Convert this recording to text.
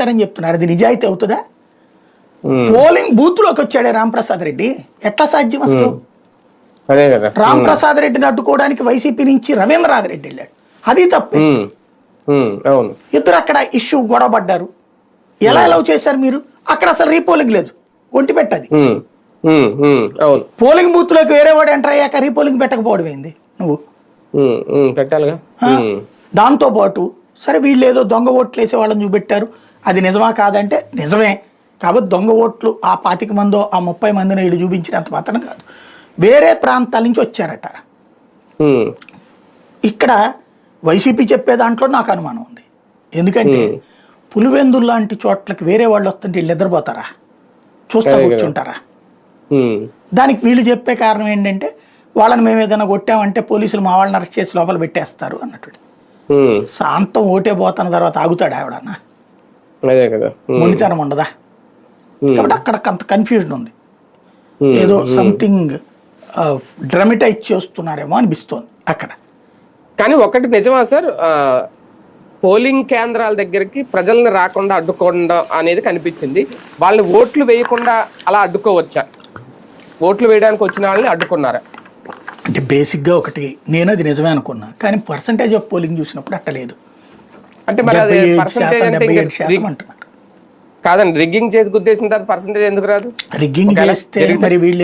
అని చెప్తున్నారు. అది నిజాయితీ అవుతుందా? పోలింగ్ బూత్ లోకి వచ్చాడే రాంప్రసాద్ రెడ్డి, ఎట్లా సాధ్యం అసలు? రాంప్రసాద్ రెడ్డిని అడ్డుకోవడానికి వైసీపీ నుంచి రవీంద్రనాథ్ రెడ్డి వెళ్ళాడు, అది తప్పే. ఇద్దరు అక్కడ ఇష్యూ గొడవ పడ్డారు. ఎలా అలౌ చేశారు మీరు? అక్కడ అసలు రీపోలింగ్ లేదు, ఒంటి పెట్టది. పోలింగ్ బూత్ లోకి వేరే వాడు ఎంటర్ అయ్యాక రీపోలింగ్ పెట్టకపోవడం ఏంది నువ్వు? దాంతో పాటు సరే వీళ్ళు ఏదో దొంగ ఓట్లు వేసే వాళ్ళని చూపెట్టారు, అది నిజమా కాదంటే నిజమే. కాబట్టి దొంగ ఓట్లు ఆ 25 మందో ఆ 30 మందిని వీళ్ళు చూపించినంత మాత్రం కాదు, వేరే ప్రాంతాల నుంచి వచ్చారట. ఇక్కడ వైసీపీ చెప్పే దాంట్లో నాకు అనుమానం ఉంది. ఎందుకంటే పులివెందులు లాంటి చోట్లకి వేరే వాళ్ళు వస్తుంటే వీళ్ళు నిద్రపోతారా, చూస్తా కూర్చుంటారా? దానికి వీళ్ళు చెప్పే కారణం ఏంటంటే వాళ్ళని మేము ఏదైనా కొట్టామంటే పోలీసులు మా వాళ్ళని అరెస్ట్ చేసి లోపల పెట్టేస్తారు అన్నట్టు. శాంతం ఓటే పోతున్న తర్వాత ఆగుతాడు ఆవిడన్నా? మొండితనం ఉండదా? కాబట్టి అక్కడ కొంత కన్ఫ్యూజన్ ఉంది, ఏదో సంథింగ్ డ్రమటైజ్ చేస్తున్నారేమో అనిపిస్తోంది అక్కడ. కానీ ఒకటి నిజమా సార్, పోలింగ్ కేంద్రాల దగ్గరికి ప్రజల్ని రాకుండా అడ్డుకోవడం అనేది కనిపించింది. వాళ్ళని ఓట్లు వేయకుండా అలా అడ్డుకోవచ్చా? ఓట్లు వేయడానికి వచ్చిన వాళ్ళని అడ్డుకున్నారా? అంటే బేసిక్గా ఒకటి నేను అది నిజమే అనుకున్నా, కానీ పర్సంటేజ్ ఆఫ్ పోలింగ్ చూసినప్పుడు అట్ట లేదు. అంటే మరి 77% అంటున్నారు. కాదండి, రిగ్గింగ్ చేసి గుద్దేసిన తర్వాత పర్సంటేజ్ ఎందుకు రాదు? రిగ్గింగ్ చేస్తే మరి వీళ్ళు